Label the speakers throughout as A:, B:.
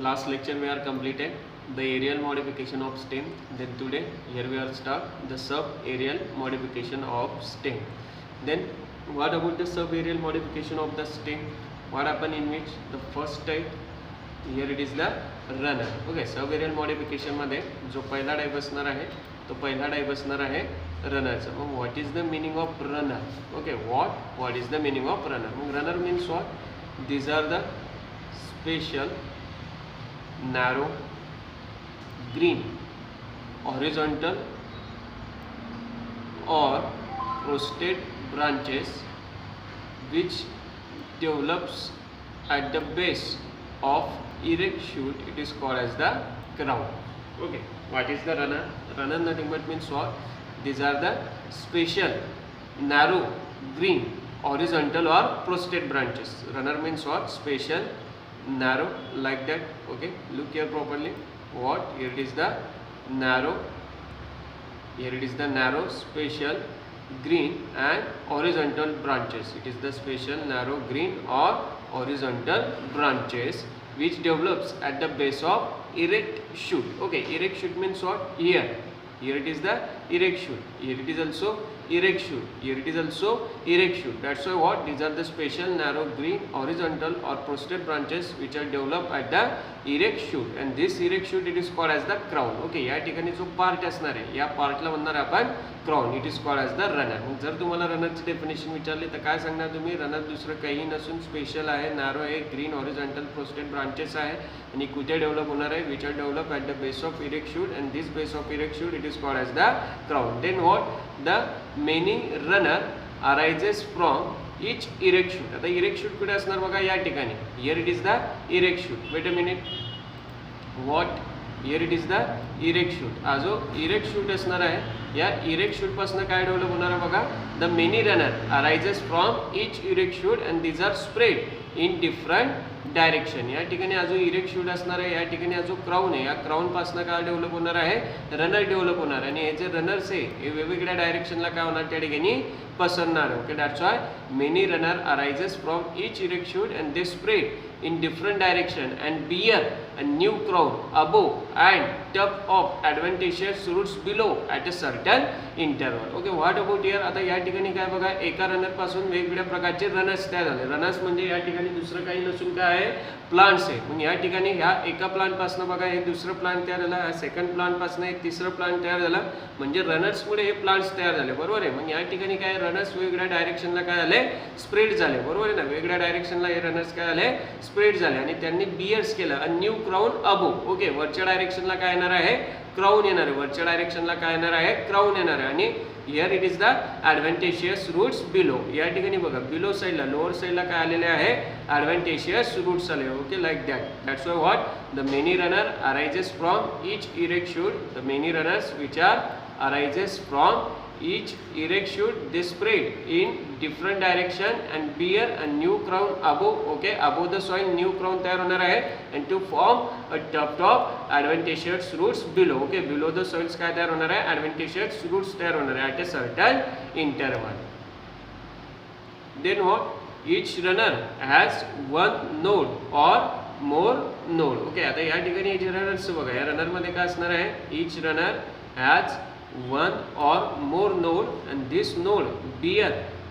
A: last lecture we are completed the aerial modification of stem. Then today here we are start the sub aerial modification of stem. Then what about the sub aerial modification of the stem? What happen in which the first type here it is the runner. Okay, sub aerial modification मध्ये जो पहिला type असणार आहे तो पहिला type असणार आहे रनरचा. मग what is the meaning of runner? Okay, what is the meaning of runner? मग runner means what? These are the special narrow green horizontal or prostrate branches which develops at the base of erect shoot. It is called as the crown. Okay, what is the runner? Runner nothing but means what? These are the special narrow green horizontal or prostrate branches. Runner means what? Special narrow like that. Okay, look here properly. What? Here it is the narrow, here it is the narrow special green and horizontal branches. It is the special narrow green or horizontal branches which develops at the base of erect shoot. Okay, erect shoot means what? Here it is the erect shoot, here it is also erect shoot, here it is also erect shoot. That's why what? These are the special narrow green horizontal or prostrate branches which are developed at the erect shoot, and this erect shoot it is called as the crown. Okay, या ठिकाणी जो part असणार आहे या पार्टला म्हणणार आपण crown. It is called as the runner. मग जर तुम्हाला रनरची डेफिनेशन विचारली तर काय सांगणार तुम्ही? रनर दुसरं काही नसून स्पेशल आहे, नॅरो आहे, ग्रीन हॉरिझॉन्टल प्रोस्टेट ब्रांचेस आहे आणि कुठे डेव्हलप होणार आहे? Which are develop at the base of erect shoot, and this base of erect shoot it is called as the crown. Then what? The many runner arises from each erect shoot. आता erect shoot कुठे असणार बघा? या ठिकाणी. Here it is the erect shoot. Wait a minute. What? Here it is the erect shoot. हा जो erect shoot असणार आहे या इरेक्ट शूट पासून काय डेव्हलप होणार आहे बघा? The many runner arises from each erect shoot and these are spread in different direction. या ठिकाणी हा जो इरेक्ट शूट असणार आहे या ठिकाणी हा जो क्राउन आहे या क्राउन पासून काय डेव्हलप होणार आहे? रनर डेव्हलप होणार, आणि हे जे रनर्स आहे हे वेगवेगळ्या डायरेक्शनला काय होणार त्या ठिकाणी? पसरणार. Okay, that's Y many runner arises from each erect shoot and they spread in different direction and bear a new crown above and top of adventitious roots below at a certain interval. Okay, what about here? आता या ठिकाणी काय बघा? एका runner पासून वेगवेगळ्या प्रकारचे runners तयार झाले. रनर्स म्हणजे या ठिकाणी दुसरं काही नसून काय आहे? प्लांट्स आहे. मग या ठिकाणी ह्या एका प्लांट पासून बघा हे दुसरं प्लांट तयार झालं, सेकंड प्लांट पासून एक तिसरं प्लांट तयार झालं, म्हणजे रनर्स मुळे हे प्लांट्स तयार झाले. बरोबर आहे. मग या ठिकाणी काय रनर्स वेगवेगळ्या डायरेक्शनला काय झाले? स्प्रेड झाले. बरोबर आहे ना? वेगवेगळ्या डायरेक्शनला हे रनर्स काय झाले? स्प्रेड झाले आणि त्यांनी बियर्स केलं a new crown above. Okay, वरच्या डायरेक्शनला काय येणार आहे? क्राउन येणार आहे. वरच्या डायरेक्शनला काय येणार आहे? क्राउन येणार आहे. आणि here it is the adventitious roots below. या ठिकाणी बघा बिलो साईडला लोअर साईडला काय आलेले आहे? ॲडव्हेंटेशियस रूट्स आले. Okay, like that. That's why what? The many runner arises from each erect shoot. The many runners which R arises from each erect shoot they spread in different direction and bear a new crown above. Okay, above the soil new crown तयार होणार आहे and to form a top adventitious roots below. Okay, below the soils काय तयार होणार आहे? adventitious roots तयार होणार आहे at a certain interval. Then what? Each runner has one node or more node. Okay, आता या ठिकाणी जे रनर्स बघा या रनर मध्ये काय असणार आहे? each runner has one or more node and this node bear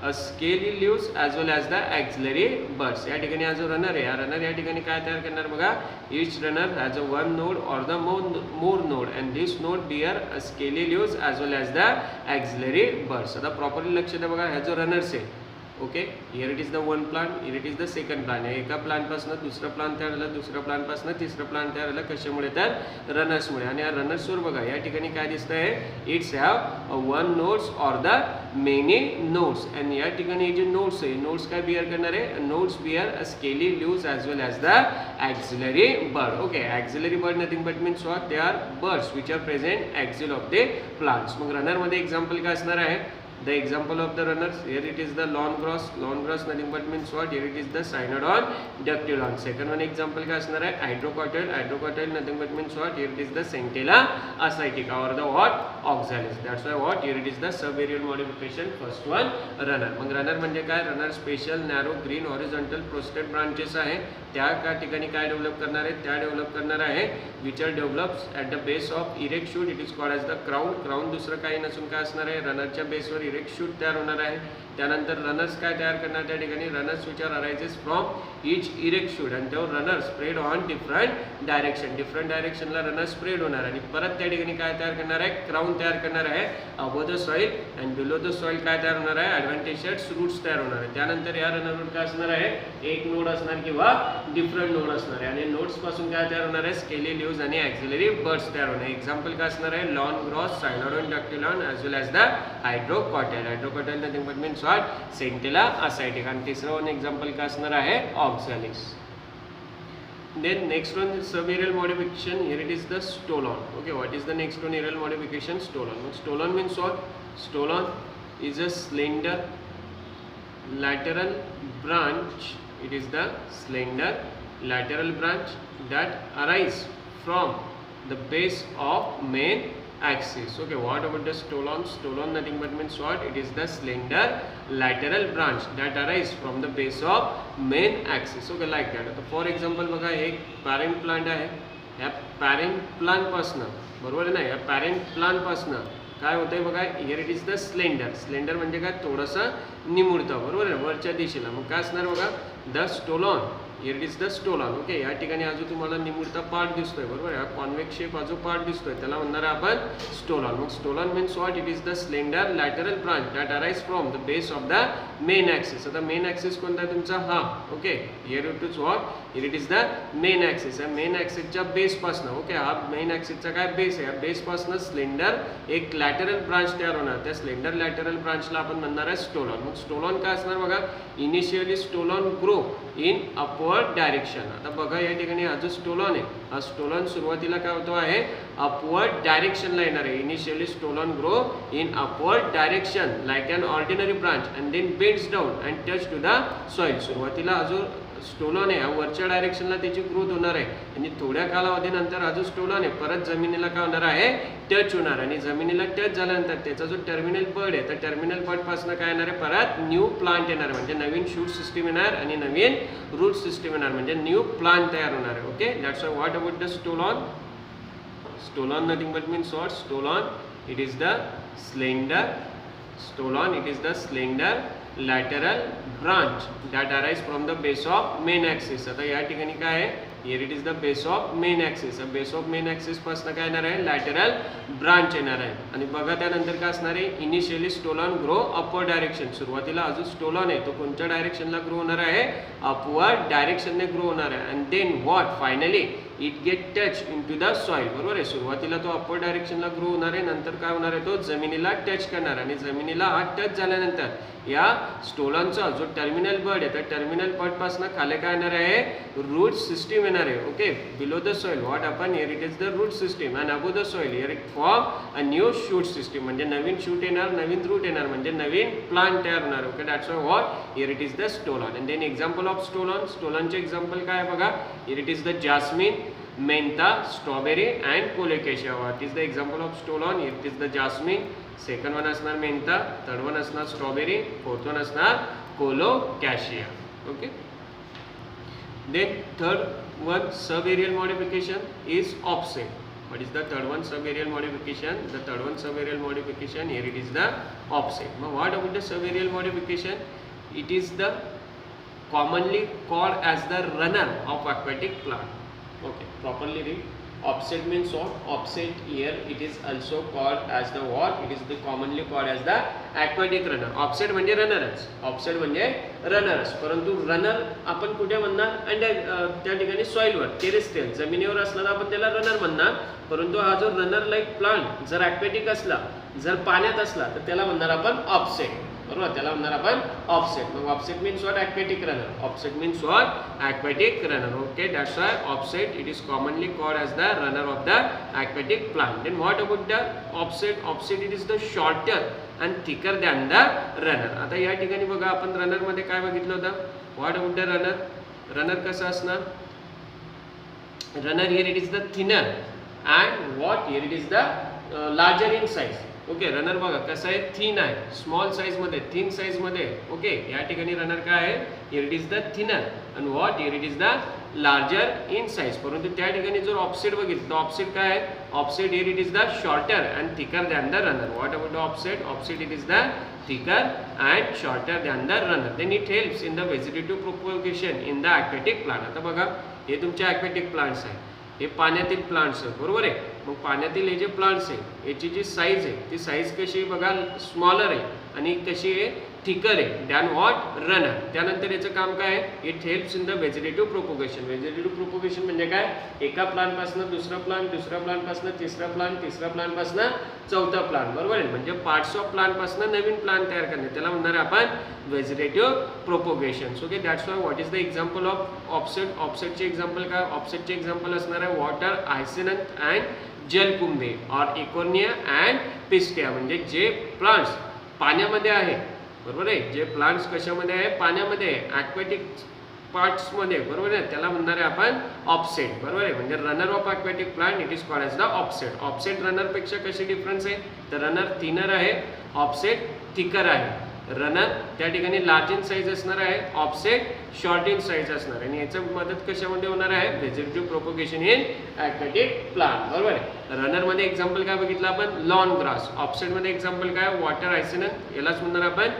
A: a scaly leaves as well as the axillary buds. या ठिकाणी हा जो रनर आहे या रनर या ठिकाणी काय तयार करणार बघा? each runner has a one node or the more node and this node bear a scaly leaves as well as the axillary buds. आता प्रॉपरली लक्ष द्या बघा. हा जो रनर्स आहे okay, here it is the one plant, here it is the second plant. एका plant पासून दुसरा प्लांट तयार झाला, दुसऱ्या प्लांट पासून तिसरा प्लांट तयार झाला. कशामुळे? तर रनर्समुळे. आणि या रनर्सवर बघा या ठिकाणी काय दिसतं आहे? It's have one nodes or the many nodes. आणि या ठिकाणी जे नोड्स आहे नोड्स काय बिअर करणार आहे? Nodes bear a scaly leaves as well as the axillary bird. Okay, axillary bird nothing but means what? They are birds which are present axil of the plants. मग रनरमध्ये example काय असणार आहे? The example of the runners, here it is the lawn grass nothing but means what, here it is the Cynodon dactylon. Second one example काय असणार आहे, hydrocotyle nothing but means what, here it is the Centella ascitica or the what, oxalis. That's why what, here it is the subaerial modification. First one runner. मग runner म्हणजे काय, runner special narrow green horizontal prostate branches आहे, त्या ठिकाणी काय develop करणार आहे, त्या डेव्हलप करणार आहे which are develops at the base of erect shoot, it is called as the crown दुसरं काही नसून काय असणार आहे, रनरच्या बेसवर इरेक्ट शूट तयार होणार आहे. त्यानंतर रनर्स काय तयार करणार त्या ठिकाणी, runners which are arises from each erect shoot आणि तो रनर स्प्रेड ऑन डिफरंट डायरेक्शनला रनर स्प्रेड होणार आणि परत त्या ठिकाणी काय तयार करणार आहे, क्राऊन तयार करणार आहे. अबो the soil and below the soil काय तयार होणार आहे, ॲडव्हान्टेजेस रूट्स तयार होणार आहे. त्यानंतर या रनरवर काय असणार आहे, एक नोड असणार किंवा डिफरंट नोड असणार आहे आणि नोड्स पासून काय तयार होणार आहे, स्केली लिव्हज आणि ॲक्झिलरी बर्ड्स तयार होणार. एक्झाम्पल काय असणार आहे, lawn grass cynodon dactylon as well as the hydrocotyle nothing but means what, centella asiatica. आणि तिसरं वन एक्झाम्पल काय असणार आहे, ऑक्झॅलिस. Then next one is subaerial modification. Here it is the stolon. Okay, what is the next one aerial modification? Stolon. Stolon means what? Stolon is a slender lateral branch. It is the slender lateral branch that arise from the base of main axis. Okay, what about the stolon? Stolon nothing but means what? It is the slender lateral branch that arise from the base of main axis. Okay, like that. For example बघा, एक parent plant आहे, या parent plant पासून, बरोबर आहे ना, या parent plant पासून काय होतंय बघा, here it is the slender म्हणजे काय, थोडंसं निमुळतं, बरोबर आहे, वरच्या दिशेला. मग काय असणार बघा, the stolon, here it is the stolon. Okay, या ठिकाणी अजून तुम्हाला निमुळता पार्ट दिसतोय, बरोबर आहे, कॉन्वेक्स शेप अजून पार्ट दिसतोय, त्याला म्हणणार आपण स्टोलॉन. मग stolon means what, it is the slender lateral branch that arise from the base of the main axis. आता मेन ॲक्सिस कोणता आहे तुमचा, हा. Okay, here it is what, here it is the main axis. Main ॲक्सिसच्या बेसपासून, okay, हा main ॲक्सिसचा काय बेस आहे, बेसपासून स्लेंडर एक लॅटरल ब्रांच तयार होणार, त्या स्लेंडर लॅटरल ब्रांचला आपण म्हणणार आहे स्टोलॉन. मग स्टोलॉन काय असणार बघा, initially stolon grow in upward direction. आता बघा या ठिकाणी हा जो स्टोलॉन आहे, हा स्टोलॉन सुरुवातीला काय होतो आहे, अपवर्ड डायरेक्शनला येणार आहे. Initially stolon grow in upward direction like an ordinary branch and then bends down and touch to the soil. सुरुवातीला हा जो स्टोलॉन आहे, वरच्या डायरेक्शनला त्याची ग्रोथ होणार आहे आणि थोड्या कालावधीनंतर हा जो स्टोलॉन आहे परत जमिनीला काय होणार आहे, टच होणार आणि जमिनीला टच झाल्यानंतर त्याचा जो टर्मिनल बर्ड आहे, तर टर्मिनल बर्ड पासून काय येणार आहे, परत न्यू प्लांट येणार, म्हणजे नवीन शूट सिस्टीम येणार आणि नवीन रूट सिस्टीम येणार, म्हणजे न्यू प्लांट तयार होणार आहे. Okay, that's why what about the stolon. Stolon nothing but means what, stolon it is the slender, stolon it is the slender lateral branch that arise from the base of main axis. आता या ठिकाणी काय आहे, here it is the base of main axis. Base of main axis पासून काय येणार आहे, lateral branch येणार आहे. आणि बघा त्यानंतर काय असणार आहे, initially stolon grow upward direction. सुरुवातीला अजून स्टोलॉन आहे तो कोणत्या डायरेक्शनला ग्रो होणार आहे, अपवर्ड डायरेक्शनने ग्रो होणार आहे. And then what, finally it get touch in to the soil. बरोबर आहे, सुरुवातीला तो अपवर्ड डायरेक्शनला ग्रो होणार आहे, नंतर काय होणार आहे, तो जमिनीला टच करणार आणि जमिनीला हा टच झाल्यानंतर या स्टोलॉनचा जो टर्मिनल बर्ड आहे, त्या टर्मिनल बर्ड पासून खाली काय येणार आहे, रूट सिस्टीम येणार आहे. Okay, below the soil what आपण, here it is the root system and above the soil here it form a new shoot system, म्हणजे नवीन शूट येणार, नवीन रूट येणार, म्हणजे नवीन प्लांट तयार होणार. Okay, that's why what, here it is the stolon. And then example of stolon, स्टोलॉनचे example काय बघा, here it is the jasmine, mentha, strawberry and colocasia. What is the example of stolon, here it is the jasmine, second one असणार mentha, third one असणार strawberry, fourth one असणार colocasia. Okay, then third one subaerial modification is offset. What is the third one subaerial modification? The third one subaerial modification, here it is the offset. Now what about the subaerial modification? It is the commonly called as the runner of aquatic plant. Okay, properly read. Offset means what? Offset here it is also called as the what? It is the commonly called as the aquatic runner. Offset म्हणजे रनरच, offset म्हणजे रनरच. परंतु runner आपण कुठे म्हणणार, under त्या ठिकाणी सॉइलवर, terrestrial जमिनीवर असला तर आपण त्याला रनर म्हणणार. परंतु हा जो रनर लाईक प्लांट जर ॲक्वेटिक असला, जर पाण्यात असला तर त्याला म्हणणार आपण ऑफसेट. बरोबर, त्याला म्हणणार आपण ऑफसेट. मग offset means what? Aquatic runner. Offset means what? Aquatic runner. Okay, that's why offset it is commonly called as the runner of the aquatic plant. Then what about the offset? Offset it is the shorter and thicker than the runner. आता या ठिकाणी बघा आपण रनरमध्ये काय बघितलं होतं? What about the runner? Runner कसं असणार? Runner here it is the thinner and what here it is the larger in size. Okay, runner बघा कसं आहे? थिन आहे, स्मॉल साईजमध्ये, थिन साईजमध्ये. ओके, या ठिकाणी रनर काय आहे? Here it is the thinner and what here it is the larger in size. परंतु त्या ठिकाणी जर ऑफसेट बघितलं तर ऑफसेट काय आहे? Offset here it is the shorter and thicker than the runner. What about the offset? Offset it is the thicker and shorter than the runner. Then it helps in the vegetative propagation in the aquatic plant. आता बघा हे तुमचे aquatic plants आहे, हे पाण्यातील plants आहेत, बरोबर आहे. मग पाण्यातील हे जे प्लांट्स आहे याची जी साईज आहे ती साईज कशी आहे बघा? स्मॉलर आहे आणि कशी आहे? थिकर आहे दॅन व्हॉट? रनर. त्यानंतर याचं काम काय आहे? It helps in the vegetative propagation. Vegetative propagation म्हणजे काय? एका प्लांटपासून दुसरा प्लांट, दुसऱ्या प्लांटपासून तिसरा प्लांट, तिसऱ्या प्लांटपासून चौथा प्लांट, बरोबर आहे. म्हणजे पार्ट्स ऑफ प्लांटपासून नवीन प्लांट तयार करणे, त्याला म्हणणार आपण vegetative propagation. Okay, that's why what is the example of offset? ऑफसेटचे एक्झाम्पल काय? ऑफसेटचे एक्झाम्पल असणार आहे वॉटर हायसिनथ अँड जलकुंभे और इकोर्निया अँड पिस्टिया. म्हणजे जे प्लांट्स पाण्यामध्ये आहे, बरोबर आहे, जे प्लांट्स कशामध्ये आहे? पाण्यामध्ये आहे, ॲक्वॅटिक पार्ट्समध्ये, बरोबर आहे, त्याला म्हणणार आहे आपण ऑफसेट, बरोबर आहे. म्हणजे runner of aquatic plant it is called as the offset. Offset रनरपेक्षा कशी डिफरन्स आहे? तर रनर थिनर आहे, ऑफसेट थिकर आहे. रनर त्या ठिकाणी लार्ज इन साईज असणार आहे, ऑफसेट शॉर्ट इन साईज असणार आहे. आणि याची मदत कशामध्ये होणार आहे? Vegetative propagation in aquatic plant, बरोबर आहे. रनरमध्ये एक्झाम्पल काय बघितलं आपण? Lawn grass. ऑफसेटमध्ये एक्झाम्पल काय? वॉटर हायसिनथ, यालाच म्हणणार आपण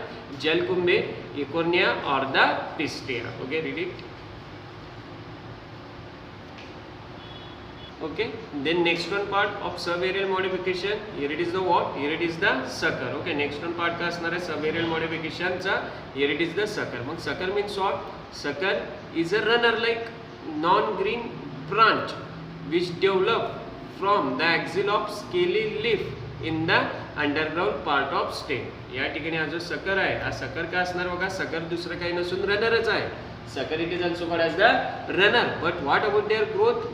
A: जलकुंभे, इकोर्निया और the pistia. Okay, read it. Okay, then next one part of subaerial modification, here it is the what? Here it is the sucker. Okay, next one part का असणार आहे subaerial modification चा. Here it is the sucker. मग sucker means what? Sucker is a runner like non-green branch which develop from the axil of scaly leaf in the underground part of stem. या ठिकाणी हा जो sucker आहे, हा sucker का असणार बघा? sucker दुसरं काही नसून runnerच आहे. Sucker it is also called as the runner. But what about their growth?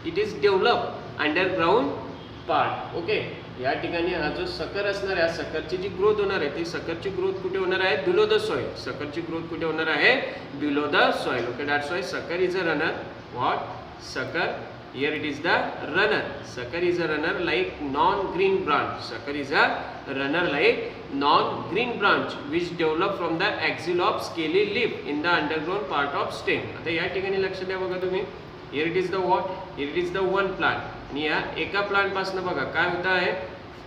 A: It is develop underground part. Okay, या ठिकाणी हा जो सकर असणार आहे, सकरची जी ग्रोथ होणार आहे ती सकरची ग्रोथ कुठे होणार आहे? Below the soil. सकरची ग्रोथ कुठे होणार आहे? Below the soil. Okay, that's why sucker is a runner. What? Sucker, here it is the runner. Sucker is a runner like non green branch. Sucker is a runner like non green branch which develop from the axil of scaly leaf in the underground part of stem. आता या ठिकाणी लक्ष द्या बघा तुम्ही. Here it is the what? Here it is the one plant. आणि या एका प्लांट पासून बघा काय होत आहे?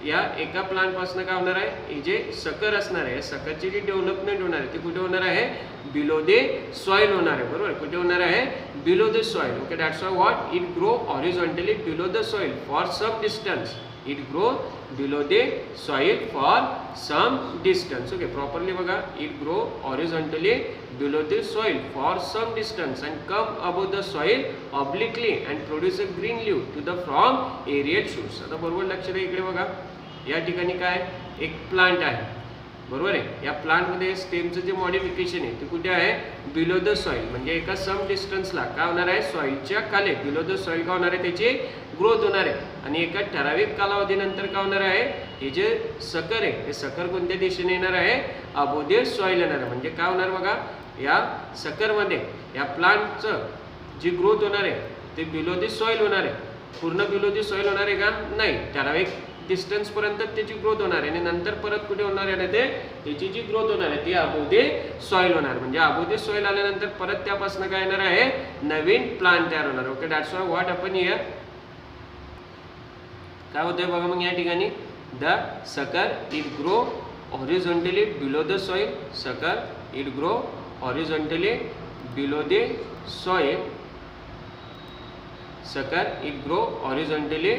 A: या एका प्लांट पासून काय होणार आहे? हे जे सकर असणार आहे, सकरची जी डेव्हलपमेंट होणार आहे ती कुठे होणार आहे? बिलो द सॉइल होणार आहे, बरोबर. कुठे होणार आहे? Below the soil. Okay, that's why what? It grow horizontally below the soil for some distance. It grow below the soil for some distance. Okay, properly बघा. It grow horizontally below the soil for some distance and come above the soil obliquely and produce a green leaf to the from aerial shoots. आता बरोबर लक्ष द्या इकडे बघा. या ठिकाणी काय? एक प्लांट आहे, बरोबर आहे. या प्लांटमध्ये स्टेमचं जे मॉडिफिकेशन आहे ते कुठे आहे? Below the soil. म्हणजे एका सम डिस्टन्सला काय होणार आहे? सॉइलच्या खाली बिलो द सॉइल काय होणार आहे? त्याची ग्रोथ होणार आहे. आणि एका ठराविक कालावधीनंतर काय होणार आहे? हे जे सकर आहे हे सकर कोणत्या दिशेने येणार आहे? अबोव द सॉइल येणार आहे. म्हणजे काय होणार बघा? या सकरमध्ये या प्लांटचं जी ग्रोथ होणार आहे ते बिलो द सॉइल होणार आहे. पूर्ण बिलो द सॉइल होणार आहे का? नाही, ठराविक डिस्टन्सपर्यंत त्याची ग्रोथ होणार आहे आणि नंतर परत कुठे होणार आहे? ते त्याची जी ग्रोथ होणार आहे ती अबोव द सॉइल होणार. म्हणजे अबोव द सॉइल आल्यानंतर परत त्यापासून काय येणार आहे? नवीन प्लांट तयार होणार. Okay, that's why what happen here? काय होतंय बघा मग या ठिकाणी? The sucker it grow horizontally below the soil. Sucker it grow horizontally below the soil. Sucker it grow horizontally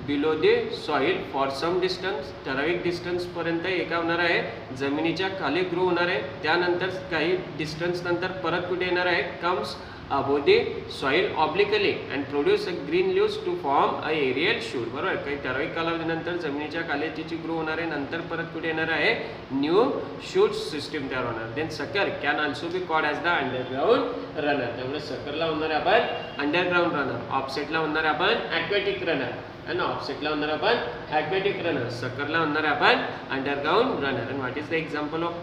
A: below the soil for some distance, ठराविक distance पर्यंत हे काय होणार आहे, जमिनीच्या खाली ग्रो होणार आहे. त्यानंतर काही डिस्टन्स नंतर परत कुठे येणार आहे, comes above the soil obliquely and produce a green leaves to form a aerial shoot. बरोबर, काही ठराविक कालावधीनंतर जमिनीच्या खाली तिची ग्रो होणार आहे, नंतर परत कुठे येणार आहे, न्यू शूट सिस्टीम तयार होणार. देन सकर can also be called as the underground runner. त्यामुळे सकरला होणार आहे आपण अंडरग्राउंड रनर, ऑफसेटला होणार आहे आपण ॲक्वॅटिक रनर, and ऑफसेटला होणार आपण ॲक्वॅटिक रनर, सकरला होणार आपण underground runner. and what is the example of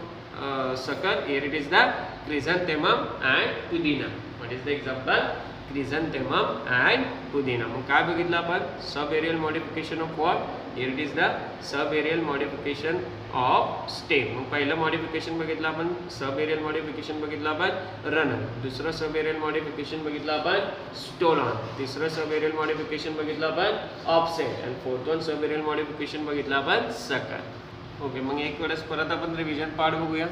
A: sucker? Here it is the chrysanthemum and pudina. What is the example? Chrysanthemum and pudina. मग काय बघितलं आपण, sub aerial modification of what, here it is the sub aerial modification of stem. मग पहिलं modification बघितलं आपण, sub aerial modification बघितलं आपण रनर, दुसरं सब एरियल मॉडिफिकेशन बघितलं आपण स्टोलॉन, तिसरं सब एरियल मॉडिफिकेशन बघितलं आपण ऑफसेट, आणि fourth one sub aerial modification बघितलं आपण सकर. ओके, मग एक वेळेस परत आपण रिव्हिजन पार्ट बघूया.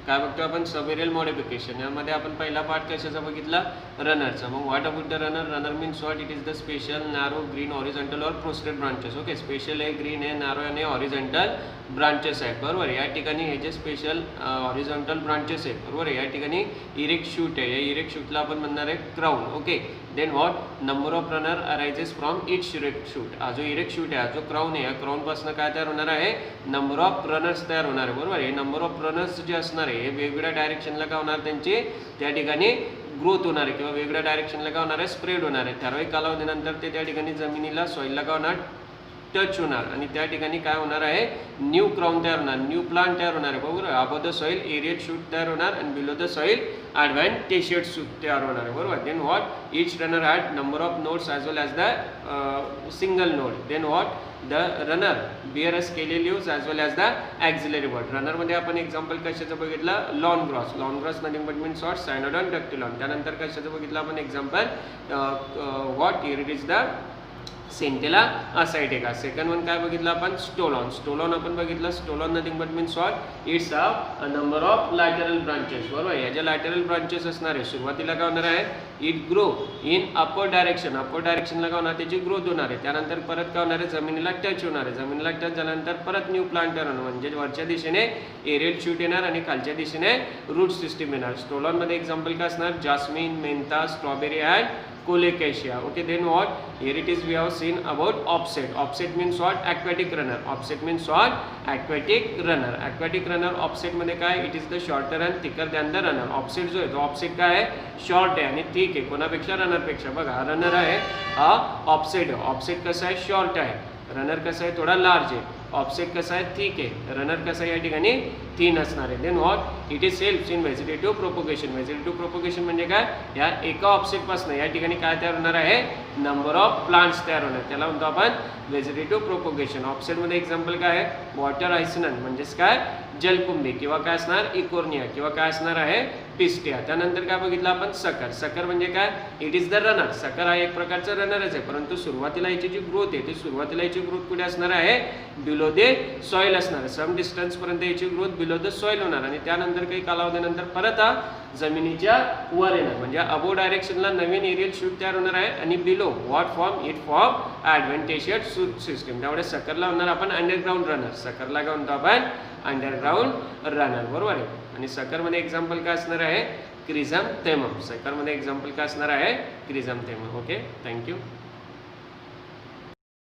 A: काय बघतो आपण, सब एरियल मॉडिफिकेशन. यामध्ये आपण पहिला पार्ट कशाचा बघितला, रनरचा. मग what about the runner? Runner means what, it is the special narrow green horizontal और प्रोस्टेट ब्रांचेस. ओके, स्पेशल आहे, ग्रीन आहे, नॅरो आणि हॉरिझॉन्टल ब्रांचेस आहेत. बरोबर, या ठिकाणी हे जे स्पेशल हॉरिझॉन्टल ब्रांचेस आहेत, बरोबर, या ठिकाणी इरेक्ट शूट आहे, या इरेक्ट शूटला आपण म्हणणार आहे crown. Okay, then what, number of runner arises from each erect shoot. हा जो इरेक्ट शूट आहे, हा जो क्राउन आहे, या क्राउनपासून काय तयार होणार आहे, नंबर ऑफ रनर्स तयार होणार आहे. बरोबर, हे नंबर ऑफ रनर्स जे असणार आहे हे वेगवेगळ्या डायरेक्शनला काय होणार, त्यांचे त्या ठिकाणी ग्रोथ होणार आहे किंवा वेगवेगळ्या डायरेक्शनला काय होणार आहे, स्प्रेड होणार आहे. ठराविक कालावधीनंतर ते त्या ठिकाणी जमिनीला सॉईलला काय होणार, टच होणार, आणि त्या ठिकाणी काय होणार आहे, न्यू क्राउन तयार होणार, न्यू प्लांट तयार होणार आहे. बरोबर, above the soil aerial shoot तयार होणार आणि below the soil adventitious shoot तयार होणार आहे. बरोबर, then what, each runner had number of nodes as well as the single node. Then what, the runner bear a scaly leaves as well as the axillary bird. रनरमध्ये आपण example कशाचं बघितलं, lawn grass. Lawn grass nothing but means what, cynodon dactylon. त्यानंतर कशाचं बघितलं आपण example, what, here it is the centella asiatica. Second one काय बघितलं आपण, स्टोलॉन. स्टोलॉन आपण बघितलं, stolon nothing but means what, it's a number of lateral branches. बरोबर, या ज्या लॅटरल ब्रांचेस असणार आहे, सुरुवातीला काय होणार आहे, it grow in upper direction, upper डायरेक्शनला काय होणार, त्याची ग्रोथ होणार आहे. त्यानंतर परत काय होणार आहे, जमिनीला टच होणार आहे, जमिनीला टच झाल्यानंतर परत न्यू प्लांट तयार होणार, म्हणजे वरच्या दिशेने एरियल शूट येणार आणि खालच्या दिशेने रूट सिस्टीम येणार. स्टोलॉनमध्ये एक्झाम्पल काय असणार, jasmine, mentha, strawberry and colocasia. Okay, then what, here it is we have seen about offset. Offset means what, aquatic runner. Offset means what, aquatic runner. Aquatic runner offset मध्ये काय, it is the shorter and thicker than the runner. Offset जो आहे तो offset काय आहे, short आहे आणि thick आहे, कोणापेक्षा, रनर पेक्षा. बघा, रनर आहे हा ऑफसेट आहे, ऑफसेट कसा आहे, शॉर्ट आहे, रनर कसा आहे, थोडा लार्ज आहे, ऑफसेट कसा आहे, थिक आहे, रनर कसा आहे, या ठिकाणी थिन असणार आहे. Then what, it is helps in vegetative propagation. Vegetative propagation म्हणजे काय, या एका ऑफसेटपासून या ठिकाणी काय तयार होणार आहे, नंबर ऑफ प्लांट्स तयार होणार, त्याला म्हणतो आपण व्हेजिटेटिव्ह प्रोपोगेशन. ऑफसेटमध्ये एक्झाम्पल काय आहे, वॉटर आयसनन म्हणजेच काय, जलकुंभी, किंवा काय असणार, इकोर्निया, किंवा काय असणार आहे, पिस्टिया. त्यानंतर काय बघितलं आपण, सकर. सकर म्हणजे काय, इट इज द रनर. सकर हा एक प्रकारचा रनरच आहे, परंतु सुरुवातीला याची जी ग्रोथ आहे ती सुरुवातीला याची ग्रोथ कुठे असणार आहे, बिलो द सॉईल असणार आहे. सम डिस्टन्स पर्यंत याची ग्रोथ बिलो द सॉईल होणार आणि त्यानंतर काही कालावधीनंतर परत हा जमिनीच्या वर येणार, म्हणजे अबो डायरेक्शनला नवीन एरियल शूट तयार होणार आहे आणि below what form, it form advantageous shoot system. त्यामुळे सकरला होणार आपण अंडरग्राउंड रनर. सकरला काय म्हणतो आपण, अंडरग्राउंड रनर. बरोबर आहे. आणि सकरमध्ये एक्झाम्पल काय असणार आहे, क्रिझॅन्थेमम. सकरमध्ये एक्झाम्पल काय असणार आहे, क्रिझॅन्थेमम. Okay, thank you.